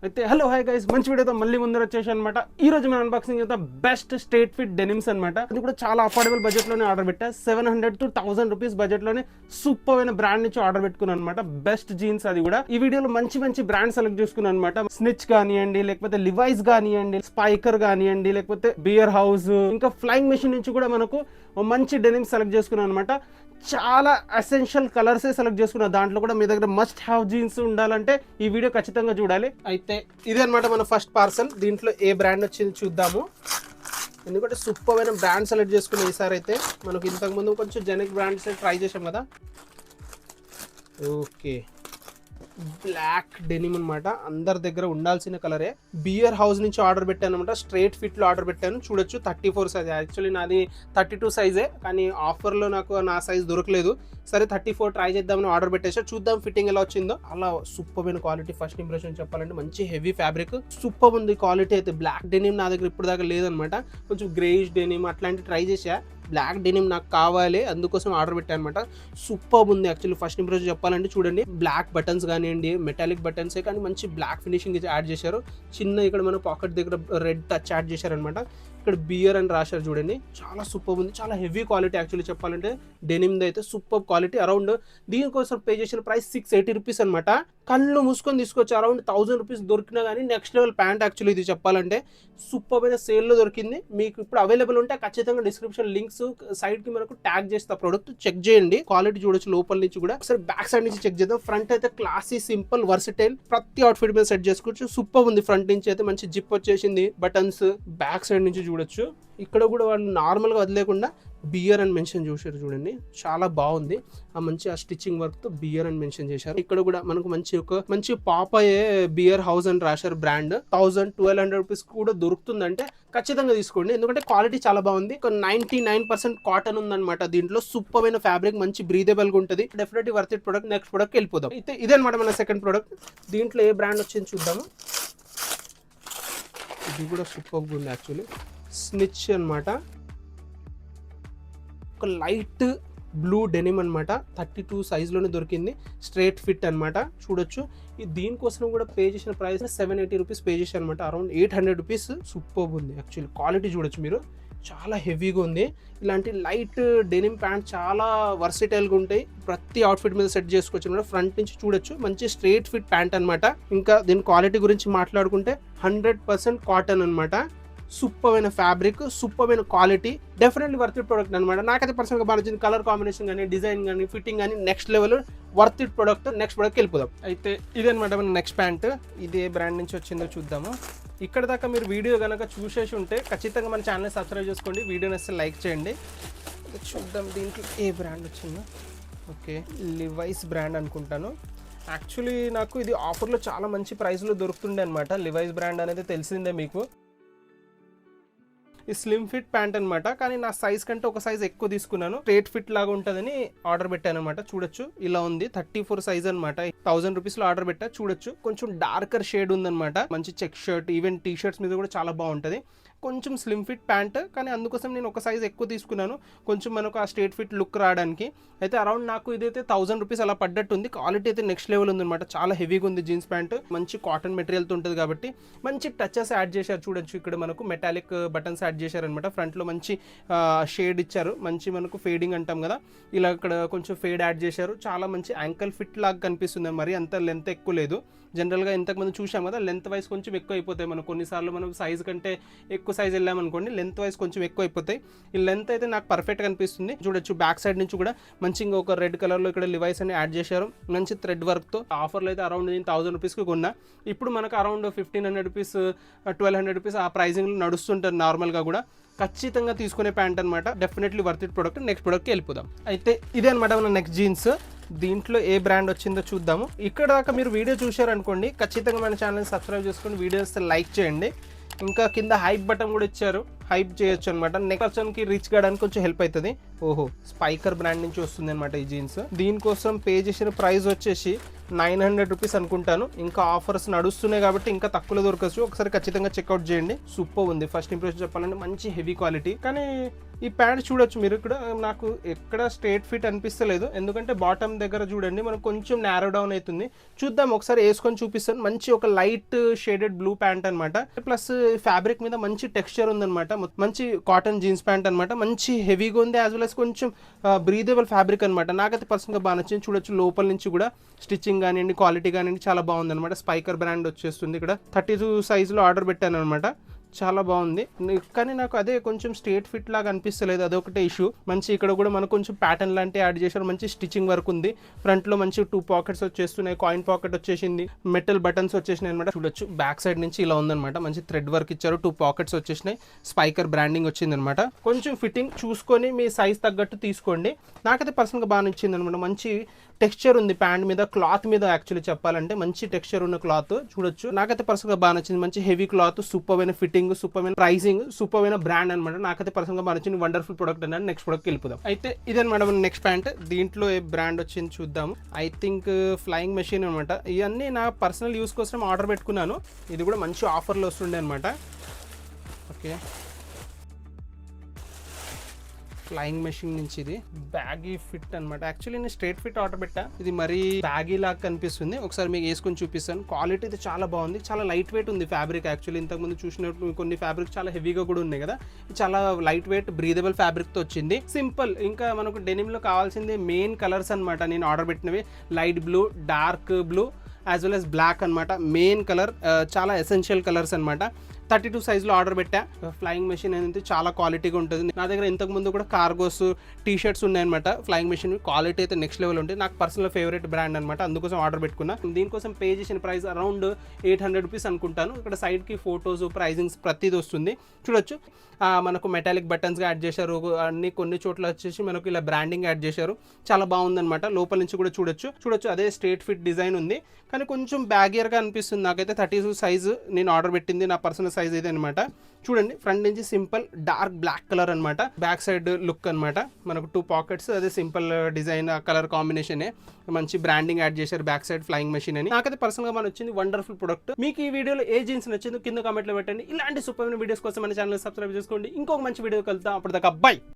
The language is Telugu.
అయితే హలో హాయ్ గైస్, మంచి వీడియోతో మళ్ళీ ముందర వచ్చేసి అనమాట. ఈ రోజు మనం అన్బాక్సింగ్ చేద్దాం బెస్ట్ స్ట్రేట్ ఫిట్ డెనిమ్స్ అనమాట. అది కూడా చాలా అఫోర్డబుల్ బడ్జెట్ లోనే ఆర్డర్ పెట్టా. 700 to 1000 రూపీస్ బడ్జెట్ లోనే సూపర్ అయిన బ్రాండ్ నుంచి ఆర్డర్ పెట్టుకున్నాను అనమాట. బెస్ట్ జీన్స్ అది కూడా. ఈ వీడియోలో మంచి మంచి బ్రాండ్ సెలెక్ట్ చేసుకున్నాను అనమాట. స్నిచ్ కానివ్వండి, లేకపోతే లివైస్ కానివ్వండి, స్పైకర్ కానివ్వండి, లేకపోతే బియర్ హౌస్, ఇంకా ఫ్లయింగ్ మెషిన్ నుంచి కూడా మనకు మంచి డెనిమ్స్ సెలెక్ట్ చేసుకున్నాను అనమాట. చాలా అసెన్షియల్ కలర్సే సెలెక్ట్ చేసుకున్నా. దాంట్లో కూడా మీ దగ్గర మస్ట్ హ్యావ్ జీన్స్ ఉండాలంటే ఈ వీడియో ఖచ్చితంగా చూడాలి. అయితే ఇదే అనమాట మన ఫస్ట్ పార్సల్. దీంట్లో ఏ బ్రాండ్ వచ్చింది చూద్దాము. ఎందుకంటే సూపర్ అయిన బ్రాండ్ సెలెక్ట్ చేసుకున్నాం ఈసారి. అయితే మనకు ఇంతకుముందు కొంచెం జెనిక్ బ్రాండ్స్ ట్రై చేసాం కదా. ఓకే, బ్లాక్ డెనిమ్ అనమాట. అందరి దగ్గర ఉండాల్సిన కలరే. బియర్ హౌస్ నుంచి ఆర్డర్ పెట్టాను అనమాట. స్ట్రేట్ ఫిట్ లో ఆర్డర్ పెట్టాను. చూడొచ్చు 34 సైజ్. యాక్చువల్లీ నాది 32 సైజే, కానీ ఆఫర్ లో నాకు నా సైజ్ దొరకలేదు. సరే 34 ట్రై చేద్దామని ఆర్డర్ పెట్టేసా. చూద్దాం ఫిట్టింగ్ ఎలా వచ్చిందో. అలా సూపర్ అయిన క్వాలిటీ. ఫస్ట్ ఇంప్రెషన్ చెప్పాలంటే మంచి హెవీ ఫ్యాబ్రిక్, సూపర్ ఉంది క్వాలిటీ. అయితే బ్లాక్ డెనిమ్ నా దగ్గర ఇప్పుడు దాకా లేదనమాట. కొంచెం గ్రేయిష్ డెనిమ్ అట్లాంటి ట్రై చేసా. బ్లాక్ డెనిమ్ నాకు కావాలి, అందుకోసం ఆర్డర్ పెట్టాను అనమాట. సూపర్ ఉంది యాక్చువల్లీ. ఫస్ట్ ఇంప్రెషన్ చెప్పాలంటే చూడండి, బ్లాక్ బటన్స్ కానివ్వండి, మెటాలిక్ బటన్సే కానీ మంచి బ్లాక్ ఫినిషింగ్ యాడ్ చేశారు. చిన్న ఇక్కడ మన పాకెట్ దగ్గర రెడ్ టచ్ యాడ్ చేశారనమాట. ఇక్కడ బియర్ అని రాశారు చూడండి. చాలా సూపర్ ఉంది, చాలా హెవీ క్వాలిటీ యాక్చువల్లీ చెప్పాలంటే. డెనిమ్ది అయితే సూపర్ క్వాలిటీ. అరౌండ్ దీనికోసం పే చేసిన ప్రైస్ 680 రూపీస్ అనమాట. కళ్ళు మూసుకొని తీసుకొచ్చి అరౌండ్ 1000 రూపీస్ దొరికినా కానీ నెక్స్ట్ లెవెల్ ప్యాంట్ యాక్చువల్లీ ఇది చెప్పాలంటే. సూపర్ అయిన సేల్లో దొరికింది. మీకు ఇప్పుడు అవైలబుల్ ఉంటే ఖచ్చితంగా డిస్క్రిప్షన్ లింక్స్ సైడ్ కి మనకు ట్యాగ్ చేస్తా. ప్రొడక్ట్ చెక్ చేయండి, క్వాలిటీ చూడొచ్చు లోపల నుంచి కూడా. ఒకసారి బ్యాక్ సైడ్ నుంచి చెక్ చేద్దాం. ఫ్రంట్ అయితే క్లాసీ, సింపుల్, వర్సిటైల్, ప్రతి అవుట్ఫిట్ మీద సెట్ చేసుకోవచ్చు. సూపర్ ఉంది. ఫ్రంట్ నుంచి అయితే మంచి జిప్ వచ్చేసింది, బటన్స్. బ్యాక్ సైడ్ నుంచి చూడొచ్చు. ఇక్కడ కూడా వాళ్ళు నార్మల్గా వదిలేకుండా బియర్ అని మెన్షన్ చేశారు చూడండి. చాలా బాగుంది. ఆ మంచి ఆ స్టిచ్చింగ్ వర్క్ తో బియర్ అని మెన్షన్ చేశారు. ఇక్కడ కూడా మనకు మంచి పాప్ అయ్యే బియర్ హౌస్ అని రాశారు బ్రాండ్. 1200 రూపీస్ కూడా దొరుకుతుందంటే ఖచ్చితంగా తీసుకోండి, ఎందుకంటే క్వాలిటీ చాలా బాగుంది. 99% కాటన్ ఉందన్నమాట దీంట్లో. సూపర్ అయిన ఫ్యాబ్రిక్, మంచి బ్రీదబుల్ గా ఉంటుంది. Definitely worth it product. Next product వెళ్ళిపోదాం. అయితే ఇదే అనమాట మన సెకండ్ ప్రొడక్ట్. దీంట్లో ఏ బ్రాండ్ వచ్చింది చూద్దాము. ఇది కూడా సూపర్ ఉంది యాక్చువల్లీ. స్నిచ్ అనమాట. ఒక లైట్ బ్లూ డెనిమ్ అనమాట. 32 సైజ్లోనే దొరికింది. స్ట్రేట్ ఫిట్ అనమాట. చూడొచ్చు. దీనికోసం కూడా పే చేసిన ప్రైస్ 780 రూపీస్ పే చేశాను అనమాట. Around 800 rupees. సూపర్ ఉంది యాక్చువల్లీ. క్వాలిటీ చూడొచ్చు మీరు, చాలా హెవీగా ఉంది. ఇలాంటి లైట్ డెనిమ్ ప్యాంట్ చాలా వర్సిటైల్గా ఉంటాయి. ప్రతి అవుట్ఫిట్ మీద సెట్ చేసుకోవచ్చు అనమాట. ఫ్రంట్ నుంచి చూడొచ్చు, మంచి స్ట్రేట్ ఫిట్ ప్యాంట్ అనమాట. ఇంకా దీని క్వాలిటీ గురించి మాట్లాడుకుంటే 100% కాటన్ అనమాట. సూపర్ అయిన ఫ్యాబ్రిక్, సూపర్ అయిన quality. Definitely worth it product అనమాట. నాకైతే పర్సనల్గా బాగా నచ్చింది. కలర్ కాంబినేషన్ కానీ, డిజైన్ కానీ, ఫిట్టింగ్ కానీ next level. Worth it product. Next ప్రొడక్ట్కి వెళ్ళిపోదాం. అయితే ఇదనమాట మన నెక్స్ట్ ప్యాంట్. ఇదే బ్రాండ్ నుంచి వచ్చిందో చూద్దాము. ఇక్కడ దాకా మీరు వీడియో కనుక చూసేసి ఉంటే ఖచ్చితంగా మన ఛానల్ని సబ్స్క్రైబ్ చేసుకోండి. వీడియోని వస్తే లైక్ చేయండి. చూద్దాం దీంట్లో ఏ బ్రాండ్ వచ్చిందో. ఓకే, లివైస్ బ్రాండ్ అనుకుంటాను. యాక్చువల్లీ నాకు ఇది ఆఫర్లో చాలా మంచి ప్రైస్లో దొరుకుతుండే అనమాట. లివైస్ బ్రాండ్ అనేది తెలిసిందే మీకు. ఈ స్లిమ్ ఫిట్ ప్యాంట్ అనమాట, కానీ నా సైజ్ కంటే ఒక సైజ్ ఎక్కువ తీసుకున్నాను. స్ట్రేట్ ఫిట్ లాగా ఉంటుందని ఆర్డర్ పెట్టాను అనమాట. చూడొచ్చు ఇలా ఉంది. 34 సైజ్ అనమాట. 1000 రూపీస్ లో ఆర్డర్ పెట్టా. చూడొచ్చు కొంచెం డార్కర్ షేడ్ ఉందన్నమాట. మంచి check shirt, even T shirts మీద కూడా చాలా బాగుంటుంది. కొంచెం స్లిమ్ ఫిట్ ప్యాంట్, కానీ అందుకోసం నేను ఒక సైజ్ ఎక్కువ తీసుకున్నాను, కొంచెం మనకు ఆ స్ట్రేట్ ఫిట్ లుక్ రావడానికి. అయితే అరౌండ్ నాకు ఇదైతే 1000 రూపీస్ అలా పడ్డట్టుంది. క్వాలిటీ అయితే నెక్స్ట్ లెవెల్ ఉందన్నమాట. చాలా హెవీగా ఉంది జీన్స్ ప్యాంట్. మంచి కాటన్ మెటీరియల్తో ఉంటుంది కాబట్టి మంచి టచెస్ యాడ్ చేశారు. చూడొచ్చు ఇక్కడ మనకు మెటాలిక్ బటన్స్ యాడ్ చేశారనమాట. ఫ్రంట్లో మంచి షేడ్ ఇచ్చారు. మంచి మనకు ఫేడింగ్ అంటాం కదా, ఇలా ఇక్కడ కొంచెం ఫేడ్ యాడ్ చేశారు. చాలా మంచి యాంకల్ ఫిట్ లాగా కనిపిస్తుంది. మరి అంత లెంత్ ఎక్కువ లేదు. జనరల్గా ఇంతకుముందు చూసాం కదా, లెంత్ వైజ్ కొంచెం ఎక్కువ అయిపోతాయి. మనం కొన్నిసార్లు మనం సైజ్ కంటే ఎక్కువ సైజ్ వెళ్ళామనుకోండి, లెంత్ వైజ్ కొంచెం ఎక్కువ అయిపోతాయి. ఈ లెంత్ అయితే నాకు పర్ఫెక్ట్గా అనిపిస్తుంది. చూడొచ్చు బ్యాక్ సైడ్ నుంచి కూడా మంచిగా ఒక రెడ్ కలర్లో ఇక్కడ లివైస్ అని యాడ్ చేశారు. మంచి థ్రెడ్ వర్క్తో. ఆఫర్లో అయితే అరౌండ్ నేను 1000 రూపీస్కి కొన్నా. ఇప్పుడు మనకు అరౌండ్ 1500 రూపీస్, 1200 రూపీస్ ఆ ప్రైజింగ్లో నడుస్తుంటారు నార్మల్గా కూడా. ఖచ్చితంగా తీసుకునే ప్యాంట్ అనమాట. Definitely worth it product. Next ప్రొడక్ట్కి వెళ్ళిపోదాం. అయితే ఇదే అనమాట మన నెక్స్ట్ జీన్స్. దీంట్లో ఏ బ్రాండ్ వచ్చిందో చూద్దాము. ఇక్కడ దాకా మీరు వీడియో చూశారనుకోండి, ఖచ్చితంగా మన ఛానల్ని సబ్స్క్రైబ్ చేసుకొని వీడియో వస్తే లైక్ చేయండి. ఇంకా కింద హైప్ బటన్ కూడా ఇచ్చారు, హైప్ చేయొచ్చు అనమాట. నెక్స్ట్ పర్సన్కి రీచ్ కావడానికి కొంచెం హెల్ప్ అవుతుంది. ఓహో, స్పైకర్ బ్రాండ్ నుంచి వస్తుంది అనమాట ఈ జీన్స్. దీనికోసం పే చేసిన ప్రైస్ వచ్చేసి 900 రూపీస్ అనుకుంటాను. ఇంకా ఆఫర్స్ నడుస్తున్నాయి కాబట్టి ఇంకా తక్కువలో దొరకచ్చు. ఒకసారి ఖచ్చితంగా చెక్అవుట్ చేయండి. సూపర్ ఉంది. ఫస్ట్ ఇంప్రెషన్ చెప్పాలంటే మంచి హెవీ క్వాలిటీ. కానీ ఈ ప్యాంట్ చూడొచ్చు మీరు ఇక్కడ, నాకు ఎక్కడ స్ట్రేట్ ఫిట్ అనిపిస్తలేదు. ఎందుకంటే బాటమ్ దగ్గర చూడండి మనకు కొంచెం నారో డౌన్ అవుతుంది. చూద్దాం, ఒకసారి వేసుకొని చూపిస్తాను. మంచి ఒక లైట్ షేడెడ్ బ్లూ ప్యాంట్ అనమాట. ప్లస్ ఫ్యాబ్రిక్ మీద మంచి టెక్స్చర్ ఉందన్నమాట. మంచి కాటన్ జీన్స్ ప్యాంట్ అనమాట. మంచి హెవీగా ఉంది, యాజ్ వెల్ as కొంచెం బ్రీదబుల్ ఫ్యాబ్రిక్ అనమాట. నాకైతే పర్సనల్గా బాగా నచ్చింది. చూడొచ్చు లోపల నుంచి కూడా స్టిచ్చింగ్ కానివ్వండి, క్వాలిటీ కానివ్వండి చాలా బాగుందన్నమాట. స్పైకర్ బ్రాండ్ వచ్చేస్తుంది. ఇక్కడ 32 సైజులో ఆర్డర్ పెట్టాను అనమాట. చాలా బాగుంది. కానీ నాకు అదే కొంచెం స్ట్రేట్ ఫిట్ లాగా అనిపిస్తలేదు, అదొకటే ఇష్యూ. మంచి ఇక్కడ కూడా మనకు కొంచెం ప్యాటర్న్ లాంటివి యాడ్ చేశారు. మంచి స్టిచ్చింగ్ వర్క్ ఉంది. ఫ్రంట్లో మంచి 2 పాకెట్స్ వచ్చేస్తున్నాయి. కాయిన్ పాకెట్ వచ్చేసింది. మెటల్ బటన్స్ వచ్చేసినాయి అనమాట. చూడొచ్చు బ్యాక్ సైడ్ నుంచి ఇలా ఉందన్నమాట. మంచి థ్రెడ్ వర్క్ ఇచ్చారు. 2 పాకెట్స్ వచ్చేసినాయి. స్పైకర్ బ్రాండింగ్ వచ్చింది అనమాట. కొంచెం ఫిట్టింగ్ చూసుకొని మీ సైజ్ తగ్గట్టు తీసుకోండి. నాకైతే పర్సనల్గా బాగా నచ్చింది అనమాట. మంచి టెక్స్చర్ ఉంది ప్యాంట్ మీద, క్లాత్ మీద యాక్చువల్లీ చెప్పాలంటే మంచి టెక్స్చర్ ఉన్న క్లాత్. చూడొచ్చు నాకైతే పర్సనల్గా బాగా నచ్చింది. మంచి హెవీ క్లాత్, సూపర్ అయిన ఫిట్టింగ్, సూపర్ అయిన ప్రైసింగ్, సూపర్ అయిన బ్రాండ్ అనమాట. నాకైతే పర్సనల్గా బాగా నచ్చింది. వండర్ఫుల్ ప్రొడక్ట్ అన్నాడు. నెక్స్ట్ ప్రొడక్ట్కి వెళ్ళిపోదాం. అయితే ఇదన్నమాట నెక్స్ట్ ప్యాంట్. దీంట్లో ఏ బ్రాండ్ వచ్చింది చూద్దాము. ఐ థింక్ ఫ్లయింగ్ మెషిన్ అనమాట. ఇవన్నీ నా పర్సనల్ యూస్ కోసం ఆర్డర్ పెట్టుకున్నాను. ఇది కూడా మంచి ఆఫర్లో వస్తుండే అనమాట. ఓకే, ఫ్లయింగ్ మెషిన్ నుంచి ఇది బ్యాగీ ఫిట్ అనమాట. యాక్చువల్లీ నేను స్ట్రేట్ ఫిట్ ఆర్డర్ పెట్టా. ఇది మరీ బ్యాగీ లాగా కనిపిస్తుంది. ఒకసారి మీకు వేసుకొని చూపిస్తాను. క్వాలిటీ అయితే చాలా బాగుంది. చాలా లైట్ వెయిట్ ఉంది ఫ్యాబ్రిక్. యాక్చువల్లీ ఇంతకుముందు చూసినట్టు కొన్ని ఫ్యాబ్రిక్ చాలా హెవీగా కూడా ఉన్నాయి కదా, చాలా లైట్ వెయిట్ బ్రీదబుల్ ఫ్యాబ్రిక్ తో వచ్చింది. సింపుల్. ఇంకా మనకు డెనిమ్ లో కావాల్సింది మెయిన్ కలర్స్ అనమాట. నేను ఆర్డర్ పెట్టినవి light blue, dark blue, as well as black అనమాట. మెయిన్ కలర్, చాలా ఎసెన్షియల్ కలర్స్ అనమాట. 32 సైజులో ఆర్డర్ పెట్టా. ఫ్లయింగ్ మెషిన్ అనేది చాలా క్వాలిటీగా ఉంటుంది. నా దగ్గర ఇంతకు ముందు కూడా కార్గోస్, టీ షర్ట్స్ ఉన్నాయన్నమాట. ఫ్లయింగ్ మెషిన్ క్వాలిటీ అయితే నెక్స్ట్ లెవెల్ ఉంటుంది. నాకు పర్సనల్ ఫేవరెట్ బ్రాండ్ అనమాట. అందుకోసం ఆర్డర్ పెట్టుకున్నా. దీనికోసం పే చేసిన ప్రైస్ అరౌండ్ 800 రూపీస్ అనుకుంటాను. ఇక్కడ సైడ్కి ఫోటోస్, ప్రైజింగ్స్ ప్రతిదీ వస్తుంది. చూడొచ్చు మనకు మెటాలిక్ బటన్స్గా యాడ్ చేశారు. అన్ని కొన్ని చోట్ల వచ్చేసి మనకు ఇలా బ్రాండింగ్ యాడ్ చేశారు. చాలా బాగుందన్నమాట. లోపల నుంచి కూడా చూడొచ్చు అదే స్ట్రేట్ ఫిట్ డిజైన్ ఉంది. కానీ కొంచెం బ్యాగియర్గా అనిపిస్తుంది నాకైతే. 32 సైజు నేను ఆర్డర్ పెట్టింది. నా పర్సనల్ సైజ్ అయితే అనమాట. చూడండి ఫ్రంట్ నుంచి సింపుల్ డార్క్ బ్లాక్ కలర్ అనమాట. బ్యాక్ సైడ్ లుక్ అనమాట. మనకు 2 పాకెట్స్, అదే సింపుల్ డిజైన్, కలర్ కాంబినేషనే. మంచి బ్రాండింగ్ యాడ్ చేశారు బ్యాక్ సైడ్ ఫ్లయింగ్ మెషిన్ అని. నాకైతే పర్సనల్ గా మన వచ్చింది వండర్ఫుల్ ప్రొడక్ట్. మీకు ఈ వీడియోలో ఏ జీన్స్ నచ్చిందో కింద కామెంట్ లో పెట్టండి. ఇలాంటి సూపర్ వీడియోస్ కోసం మన ఛానల్ సబ్స్క్రైబ్ చేసుకోండి. ఇంకొక మంచి వీడియో కలుద్దాం. అప్పటిదాకా బై.